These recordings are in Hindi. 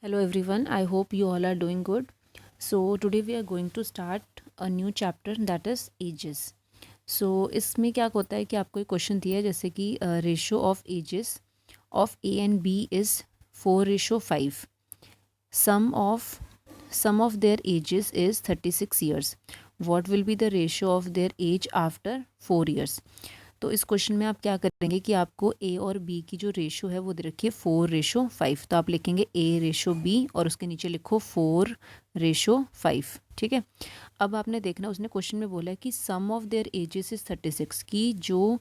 Hello everyone, I hope you all are doing good. So today we are going to start a new chapter that is ages. So इसमें क्या होता है कि आपको एक क्वेश्चन दिया है जैसे कि ratio of ages of A and B is 4:5. Sum of their ages is 36 years. What will be the ratio of their age after 4 years? तो इस क्वेश्चन में आप क्या करेंगे कि आपको ए और बी की जो रेशो है वो दे रखी है 4:5. तो आप लिखेंगे A/B और उसके नीचे लिखो 4:5. ठीक है. अब आपने देखना उसने क्वेश्चन में बोला है कि सम ऑफ देयर एजेस इज़ 36, की जो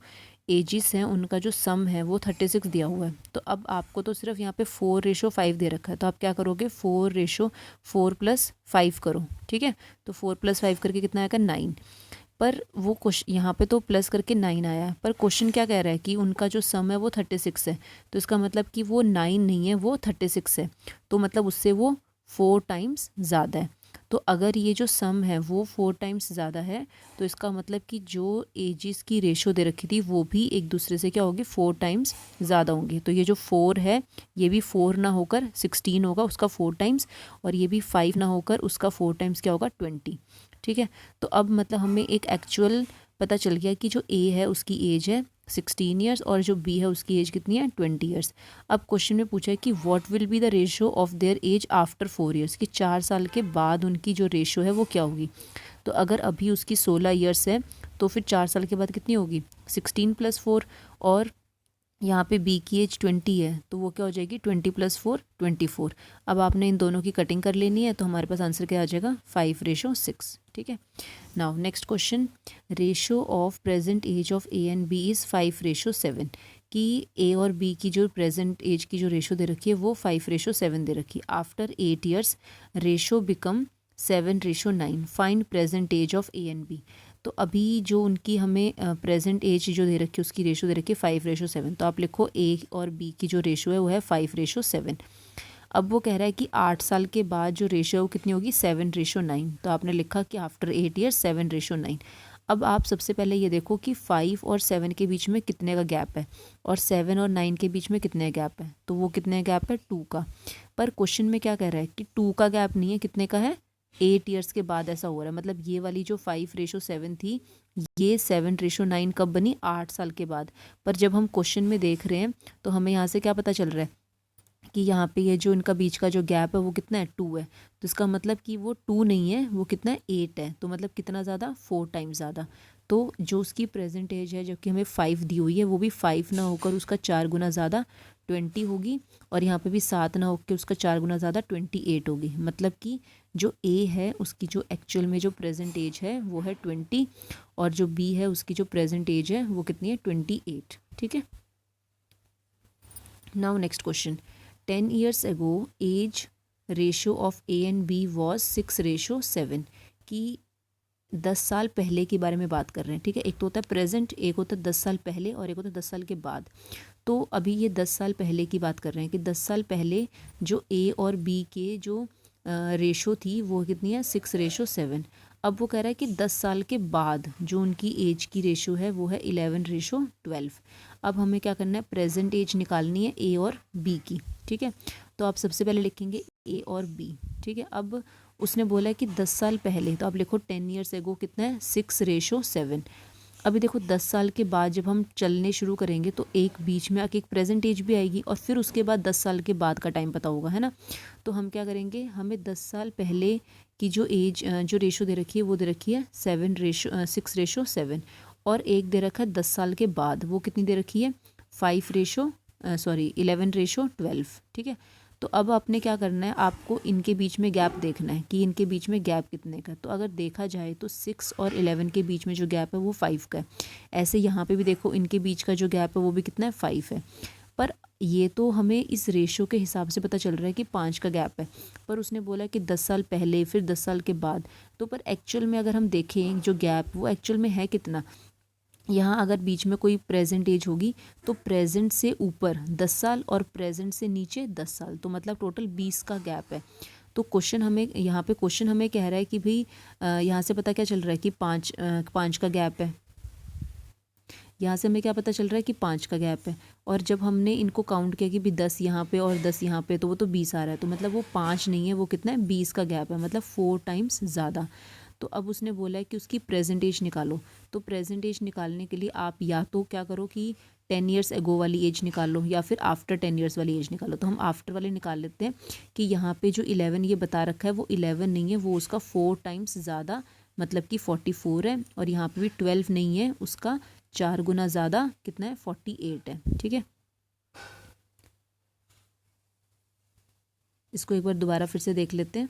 एजिस हैं उनका जो सम है वो 36 दिया हुआ है. तो अब आपको तो सिर्फ यहाँ पे 4:5 दे रखा है. तो आप क्या करोगे 4:4 + 5 करो. ठीक है. तो 4 + 5 करके कितना आएगा 9. पर वो क्वेश्चन यहाँ पे तो प्लस करके 9 आया है, पर क्वेश्चन क्या कह रहा है कि उनका जो सम है वो 36 है. तो इसका मतलब कि वो 9 नहीं है, वो 36 है. तो मतलब उससे वो 4 टाइम्स ज़्यादा है. तो अगर ये जो सम है वो 4 टाइम्स ज़्यादा है तो इसका मतलब कि जो एजिस की रेशो दे रखी थी वो भी एक दूसरे से क्या होगी 4 टाइम्स ज़्यादा होंगे. तो ये जो 4 है ये भी 4 ना होकर 16 होगा उसका 4 टाइम्स, और ये भी 5 ना होकर उसका 4 टाइम्स क्या होगा 20. ठीक है. तो अब मतलब हमें एक एक्चुअल पता चल गया कि जो ए है उसकी एज है 16 ईयर्स और जो बी है उसकी एज कितनी है 20 ईयर्स. अब क्वेश्चन में पूछा है कि what will be the ratio of their age after 4 years, कि 4 साल के बाद उनकी जो रेशियो है वो क्या होगी. तो अगर अभी उसकी 16 ईयर्स है तो फिर 4 साल के बाद कितनी होगी 16 + 4, और यहाँ पे बी की एज 20 है तो वो क्या हो जाएगी 20 + 4 24. अब आपने इन दोनों की कटिंग कर लेनी है तो हमारे पास आंसर क्या आ जाएगा 5:6. ठीक है. Now next question, ratio of present age of A and B is 5:7, कि ए और बी की जो प्रेजेंट एज की जो रेशो दे रखी है वो 5:7 दे रखी है. After 8 years ratio become 7:9. Find present age of A and B. तो अभी जो उनकी हमें प्रेजेंट एज जो दे रखी है उसकी रेशो दे रखी है 5:7. तो आप लिखो ए और बी की जो रेशो है वो है 5:7. अब वो कह रहा है कि 8 साल के बाद जो रेशो है वो कितनी होगी 7:9. तो आपने लिखा कि आफ्टर 8 ईयर्स 7:9. अब आप सबसे पहले ये देखो कि 5 और 7 के बीच में कितने का गैप है और 7 और 9 के बीच में कितने गैप है. तो वो कितने गैप है 2 का. पर क्वेश्चन में क्या कह रहा है कि 2 का गैप नहीं है, कितने का है 8 ईयर्स के बाद ऐसा हो रहा है. मतलब ये वाली जो 5:7 थी ये 7:9 कब बनी 8 साल के बाद. पर जब हम क्वेश्चन में देख रहे हैं तो हमें यहाँ से क्या पता चल रहा है कि यहाँ पे ये जो इनका बीच का जो गैप है वो कितना है 2 है. तो इसका मतलब कि वो 2 नहीं है, वो कितना है 8 है. तो मतलब कितना ज़्यादा 4 टाइम्स ज़्यादा. तो जो उसकी प्रेजेंट एज है जबकि हमें 5 दी हुई है वो भी 5 ना होकर उसका 4 गुना ज़्यादा 20 होगी, और यहाँ पे भी 7 ना होकर उसका 4 गुना ज़्यादा 28 होगी. मतलब कि जो ए है उसकी जो एक्चुअल में जो प्रेजेंट एज है वो है 20, और जो बी है उसकी जो प्रेजेंट एज है वो कितनी है 28. ठीक है. Now next question, 10 years ago age ratio of A and B was 6:7, कि 10 साल पहले के बारे में बात कर रहे हैं. ठीक है. एक तो होता है प्रेजेंट, एक होता है 10 साल पहले और एक होता है 10 साल के बाद. तो अभी ये 10 साल पहले की बात कर रहे हैं कि 10 साल पहले जो ए और बी के जो रेशो थी वो कितनी है 6:7. अब वो कह रहा है कि 10 साल के बाद जो उनकी एज की रेशो है वो है 11:12. अब हमें क्या करना है प्रेजेंट एज निकालनी है ए और बी की. ठीक है. तो आप सबसे पहले लिखेंगे ए और बी. ठीक है. अब उसने बोला है कि 10 साल पहले, तो आप लिखो 10 years ago कितना है 6:7. अभी देखो 10 साल के बाद जब हम चलने शुरू करेंगे तो एक बीच में आके एक प्रेजेंट एज भी आएगी और फिर उसके बाद 10 साल के बाद का टाइम पता होगा, है ना. तो हम क्या करेंगे, हमें 10 साल पहले की जो एज जो रेशो दे रखी है वो दे रखी है 6:7, और एक दे रखा है 10 साल के बाद वो कितनी दे रखी है 11:12. ठीक है. तो अब आपने क्या करना है, आपको इनके बीच में गैप देखना है कि इनके बीच में गैप कितने का. तो अगर देखा जाए तो 6 और 11 के बीच में जो गैप है वो 5 का है. ऐसे यहाँ पे भी देखो इनके बीच का जो गैप है वो भी कितना है 5 है. पर ये तो हमें इस रेशो के हिसाब से पता चल रहा है कि 5 का गैप है, पर उसने बोला कि 10 साल पहले फिर 10 साल के बाद. तो पर एक्चुअल में अगर हम देखें जो गैप वो एक्चुअल में है कितना, यहाँ अगर बीच में कोई प्रेजेंट एज होगी तो प्रेजेंट से ऊपर 10 साल और प्रेजेंट से नीचे 10 साल, तो मतलब टोटल 20 का गैप है. तो क्वेश्चन हमें यहाँ पे क्वेश्चन हमें कह रहा है कि भाई यहाँ से पता क्या चल रहा है कि 5 का गैप है. यहाँ से हमें क्या पता चल रहा है कि 5 का गैप है, और जब हमने इनको काउंट किया कि भी 10 यहाँ पे और 10 यहाँ पे, तो वो तो 20 आ रहा है, तो मतलब वो 5 नहीं है, वो कितना है, 20 का गैप है, मतलब 4 टाइम्स ज़्यादा। तो अब उसने बोला है कि उसकी प्रेजेंट एज निकालो। तो प्रेजेंट एज निकालने के लिए आप या तो क्या करो कि 10 ईयर्स एगो वाली एज निकाल लो, या फिर आफ्टर 10 ईयर्स वाली एज निकालो। तो हम आफ्टर वाले निकाल लेते हैं कि यहाँ पे जो 11 ये बता रखा है वो 11 नहीं है, वो उसका 4 टाइम्स ज़्यादा, मतलब कि 44 है, और यहाँ पे भी 12 नहीं है, उसका 4 गुना ज़्यादा कितना है, 48 है। ठीक है, इसको एक बार दोबारा फिर से देख लेते हैं।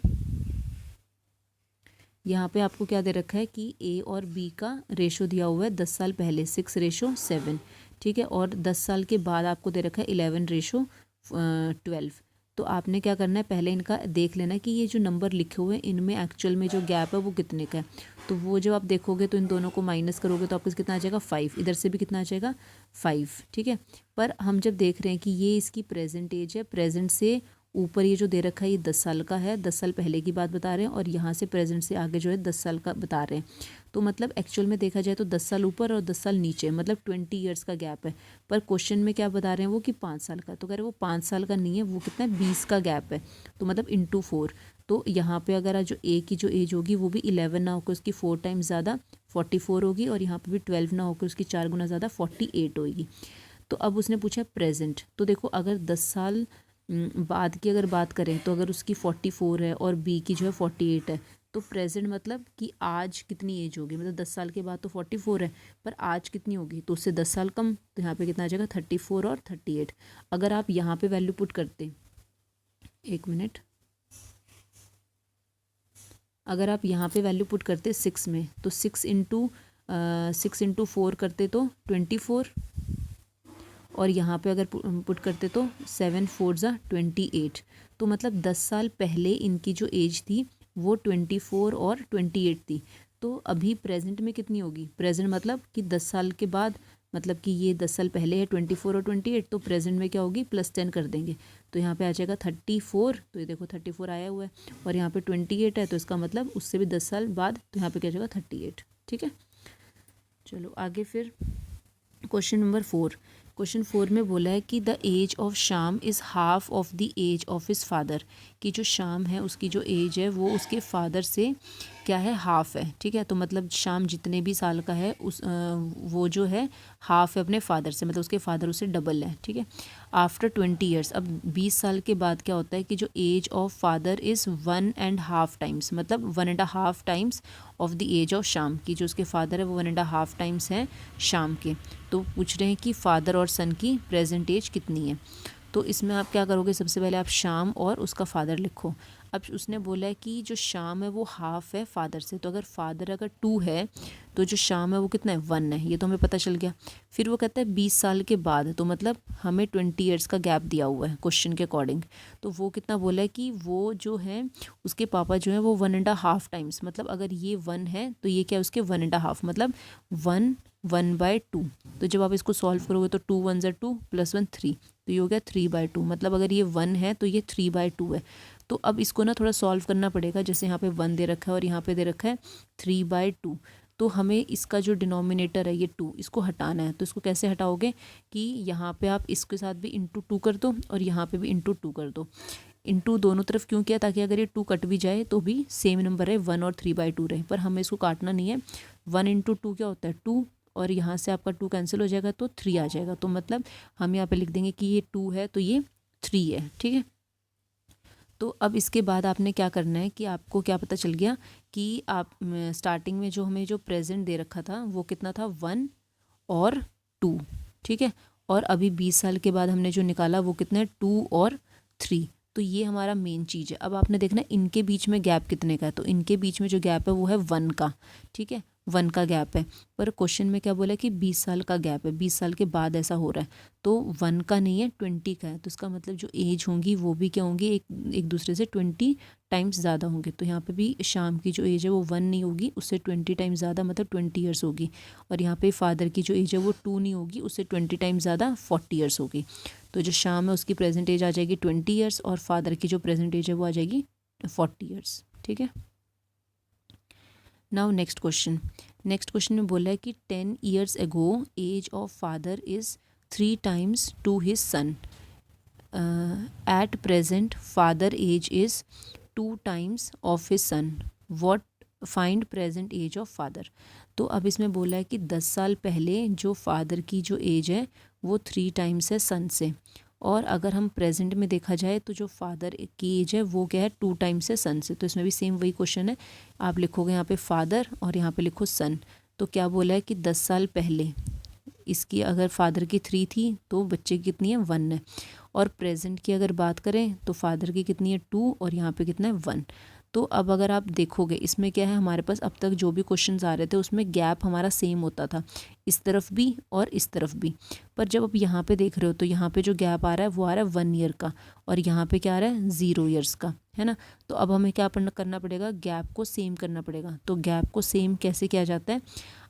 यहाँ पे आपको क्या दे रखा है कि ए और बी का रेशो दिया हुआ है 10 साल पहले 6:7। ठीक है, और 10 साल के बाद आपको दे रखा है 11:12। तो आपने क्या करना है, पहले इनका देख लेना है कि ये जो नंबर लिखे हुए हैं इनमें एक्चुअल में जो गैप है वो कितने का है। तो वो जब आप देखोगे तो इन दोनों को माइनस करोगे तो आपको कितना आ जाएगा, 5। इधर से भी कितना आ जाएगा, 5। ठीक है, पर हम जब देख रहे हैं कि ये इसकी प्रेजेंट एज है, प्रेजेंट से ऊपर ये जो दे रखा है ये 10 साल का है, 10 साल पहले की बात बता रहे हैं, और यहाँ से प्रेजेंट से आगे जो है 10 साल का बता रहे हैं। तो मतलब एक्चुअल में देखा जाए तो 10 साल ऊपर और 10 साल नीचे, मतलब 20 ईयर्स का गैप है। पर क्वेश्चन में क्या बता रहे हैं वो कि 5 साल का, तो कह रहे वो 5 साल का नहीं है, वो कितना है, 20 का गैप है, तो मतलब इंटू 4। तो यहाँ पे अगर जो ए की जो एज होगी वो भी 11 ना होकर उसकी 4 टाइम्स ज़्यादा 44 होगी, और यहाँ पे भी 12 ना होकर उसकी 4 गुना ज़्यादा 48 होगी। तो अब उसने पूछा प्रेजेंट, तो देखो अगर 10 साल बाद की अगर बात करें तो अगर उसकी 44 है और बी की जो है 48 है, तो प्रेजेंट मतलब कि आज कितनी एज होगी, मतलब 10 साल के बाद तो 44 है, पर आज कितनी होगी, तो उससे 10 साल कम, तो यहाँ पे कितना आ जाएगा, 34 और 38। अगर आप यहाँ पे वैल्यू पुट करते, एक मिनट, अगर आप यहाँ पे वैल्यू पुट करते 6 में, तो 6 इंटू 4 करते तो 24, और यहाँ पे अगर पुट करते तो 7×4 = 28। तो मतलब 10 साल पहले इनकी जो एज थी वो 24 और 28 थी। तो अभी प्रेजेंट में कितनी होगी, प्रेजेंट मतलब कि 10 साल के बाद, मतलब कि ये 10 साल पहले है 24 और 28, तो प्रेजेंट में क्या होगी, +10 कर देंगे, तो यहाँ पे आ जाएगा 34। तो ये देखो 34 आया हुआ है, और यहाँ पे 28 है, तो इसका मतलब उससे भी 10 साल बाद, तो यहाँ पे क्या जाएगा 38। ठीक है, चलो आगे फिर क्वेश्चन नंबर 4। क्वेश्चन 4 में बोला है कि the age of Sham is half of the age of his father, कि जो शाम है उसकी जो एज है वो उसके फादर से क्या है, हाफ है। ठीक है, तो मतलब शाम जितने भी साल का है वो जो है हाफ है अपने फादर से, मतलब उसके फादर उससे डबल है। ठीक है, आफ्टर 20 ईयर्स, अब 20 साल के बाद क्या होता है कि जो age of father is 1.5 times, मतलब 1.5 times of the age of Sham, की जो उसके फादर है वो 1.5 टाइम्स हैं शाम के। तो पूछ रहे हैं कि फादर और सन की प्रेजेंट एज कितनी है। तो इसमें आप क्या करोगे, सबसे पहले आप शाम और उसका फादर लिखो। अब उसने बोला है कि जो शाम है वो हाफ है फादर से, तो अगर फादर अगर 2 है तो जो शाम है वो कितना है, 1 है, ये तो हमें पता चल गया। फिर वो कहता है 20 साल के बाद, तो मतलब हमें 20 ईयर्स का गैप दिया हुआ है क्वेश्चन के अकॉर्डिंग। तो वो कितना बोला है कि वो जो है उसके पापा जो है वो 1.5 टाइम्स, मतलब अगर ये 1 है तो ये क्या है उसके 1.5, मतलब 1/2। तो जब आप इसको सॉल्व करोगे तो 2 1 = 2 + 1 3, तो ये हो गया 3/2, मतलब अगर ये 1 है तो ये 3/2 है। तो अब इसको ना थोड़ा सॉल्व करना पड़ेगा, जैसे यहाँ पे 1 दे रखा है और यहाँ पे दे रखा है 3/2। तो हमें इसका जो डिनोमिनेटर है ये 2, इसको हटाना है। तो इसको कैसे हटाओगे कि यहाँ पे आप इसके साथ भी इंटू 2 कर दो और यहाँ पे भी इंटू 2 कर दो। इंटू दोनों तरफ क्यों किया, ताकि अगर ये 2 कट भी जाए तो भी सेम नंबर है 1 और 3/2 रहे, पर हमें इसको काटना नहीं है। 1 × 2 क्या होता है 2, और यहाँ से आपका 2 कैंसिल हो जाएगा तो 3 आ जाएगा। तो मतलब हम यहाँ पे लिख देंगे कि ये 2 है तो ये 3 है। ठीक है, तो अब इसके बाद आपने क्या करना है कि आपको क्या पता चल गया कि आप स्टार्टिंग में जो हमें जो प्रेजेंट दे रखा था वो कितना था, 1 और 2। ठीक है, और अभी 20 साल के बाद हमने जो निकाला वो कितना है, 2 और 3। तो ये हमारा मेन चीज़ है। अब आपने देखना इनके बीच में गैप कितने का है, तो इनके बीच में जो गैप है वो है 1 का। ठीक है, 1 का गैप है, पर क्वेश्चन में क्या बोला है कि 20 साल का गैप है, 20 साल के बाद ऐसा हो रहा है, तो 1 का नहीं है 20 का है। तो इसका मतलब जो एज होंगी वो भी क्या होंगी, एक दूसरे से 20 टाइम्स ज़्यादा होंगे। तो यहाँ पे भी शाम की जो एज है वो 1 नहीं होगी, उससे 20 टाइम्स ज़्यादा, मतलब 20 ईयर्स होगी। और यहाँ पे फादर की जो एज है वो 2 नहीं होगी, उससे 20 टाइम्स ज़्यादा 40 ईयर्स होगी। तो जो शाम है उसकी प्रेजेंट एज आ जाएगी 20 ईयर्स, और फादर की जो प्रेजेंट एज है वो आ जाएगी 40 ईयर्स। ठीक है, नाउ नेक्स्ट क्वेश्चन में बोला है कि 10 years ago age of father is 3 times to his son. At present father age is 2 times of his son. What find present age of father. तो अब इसमें बोला है कि 10 साल पहले जो फादर की जो एज है वो 3 टाइम्स है सन से, और अगर हम प्रेजेंट में देखा जाए तो जो फादर की एज है वो क्या है 2 टाइम्स है सन से। तो इसमें भी सेम वही क्वेश्चन है, आप लिखोगे यहाँ पे फादर और यहाँ पे लिखो सन। तो क्या बोला है कि 10 साल पहले इसकी अगर फादर की 3 थी तो बच्चे की कितनी है 1 है, और प्रेजेंट की अगर बात करें तो फादर की कितनी है 2 और यहाँ पे कितना है 1। तो अब अगर आप देखोगे इसमें क्या है, हमारे पास अब तक जो भी क्वेश्चंस आ रहे थे उसमें गैप हमारा सेम होता था, इस तरफ भी और इस तरफ भी। पर जब आप यहाँ पे देख रहे हो तो यहाँ पे जो गैप आ रहा है वो आ रहा है 1 ईयर का, और यहाँ पे क्या आ रहा है 0 ईयर्स का, है ना। तो अब हमें क्या करना पड़ेगा, गैप को सेम करना पड़ेगा। तो गैप को सेम कैसे किया जाता है,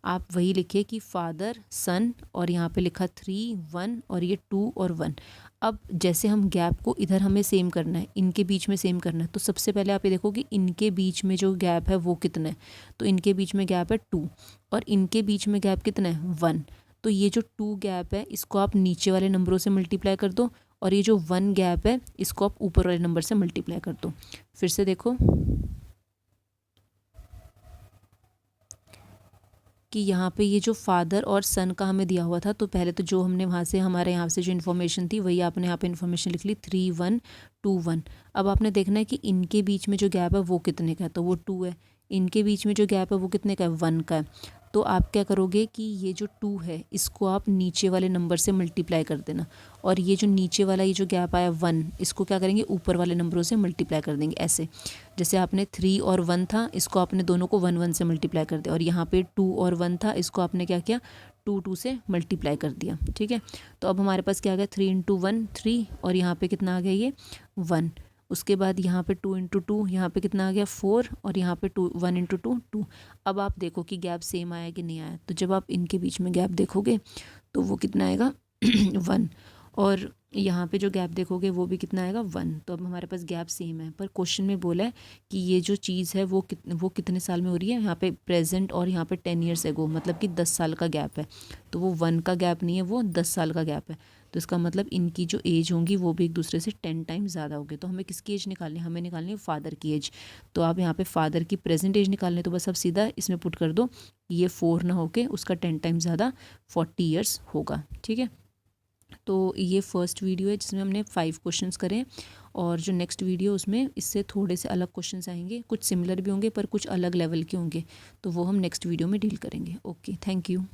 आप वही लिखिए कि फादर सन और यहाँ पे लिखा 3 1 और ये 2 और 1। अब जैसे हम गैप को इधर हमें सेम करना है, इनके बीच में सेम करना है, तो सबसे पहले आप ये देखो कि इनके बीच में जो गैप है वो कितना है। तो इनके बीच में गैप है 2 और इनके बीच में गैप कितना है 1। तो ये जो 2 गैप है इसको आप नीचे वाले नंबरों से मल्टीप्लाई कर दो, और ये जो 1 गैप है इसको आप ऊपर वाले नंबर से मल्टीप्लाई कर दो। फिर से देखो कि यहाँ पे ये जो फादर और सन का हमें दिया हुआ था, तो पहले तो जो हमने वहाँ से हमारे यहाँ से जो इन्फॉर्मेशन थी वही आपने यहाँ पे इन्फॉर्मेशन लिख ली 3 1 2 1। अब आपने देखना है कि इनके बीच में जो गैप है वो कितने का है, तो वो 2 है। इनके बीच में जो गैप है वो कितने का है 1 का है। तो आप क्या करोगे कि ये जो 2 है इसको आप नीचे वाले नंबर से मल्टीप्लाई कर देना, और ये जो नीचे वाला ये जो गैप आया 1 इसको क्या करेंगे ऊपर वाले नंबरों से मल्टीप्लाई कर देंगे। ऐसे जैसे आपने 3 और 1 था इसको आपने दोनों को 1 1 से मल्टीप्लाई कर दिया, और यहाँ पे 2 और 1 था इसको आपने क्या किया 2 2 से मल्टीप्लाई कर दिया। ठीक है, तो अब हमारे पास क्या आ गया 3 इंटू 1 3, और यहाँ पे कितना आ गया ये 1। उसके बाद यहाँ पे 2 इंटू 2 यहाँ पे कितना आ गया 4, और यहाँ पे 1 इंटू 2 2। अब आप देखो कि गैप सेम आया कि नहीं आया। तो जब आप इनके बीच में गैप देखोगे तो वो कितना आएगा 1, और यहाँ पे जो गैप देखोगे वो भी कितना आएगा 1। तो अब हमारे पास गैप सेम है, पर क्वेश्चन में बोला है कि ये जो चीज़ है वो कितने साल में हो रही है। यहाँ पे प्रेजेंट और यहाँ पे 10 years ago मतलब कि 10 साल का गैप है। तो वो 1 का गैप नहीं है, वो 10 साल का गैप है। तो इसका मतलब इनकी जो एज होंगी वो भी एक दूसरे से 10 टाइम्स ज़्यादा होगी। तो हमें किसकी एज निकालनी है, हमें निकालनी है फादर की एज। तो आप यहाँ पे फादर की प्रेजेंट एज निकालने, तो बस आप सीधा इसमें पुट कर दो, ये 4 ना होके उसका 10 टाइम्स ज़्यादा 40 years होगा। ठीक है, तो ये फर्स्ट वीडियो है जिसमें हमने 5 क्वेश्चंस करें, और जो नेक्स्ट वीडियो उसमें इससे थोड़े से अलग क्वेश्चंस आएंगे, कुछ सिमिलर भी होंगे पर कुछ अलग लेवल के होंगे, तो वो हम नेक्स्ट वीडियो में डील करेंगे। Okay, thank you.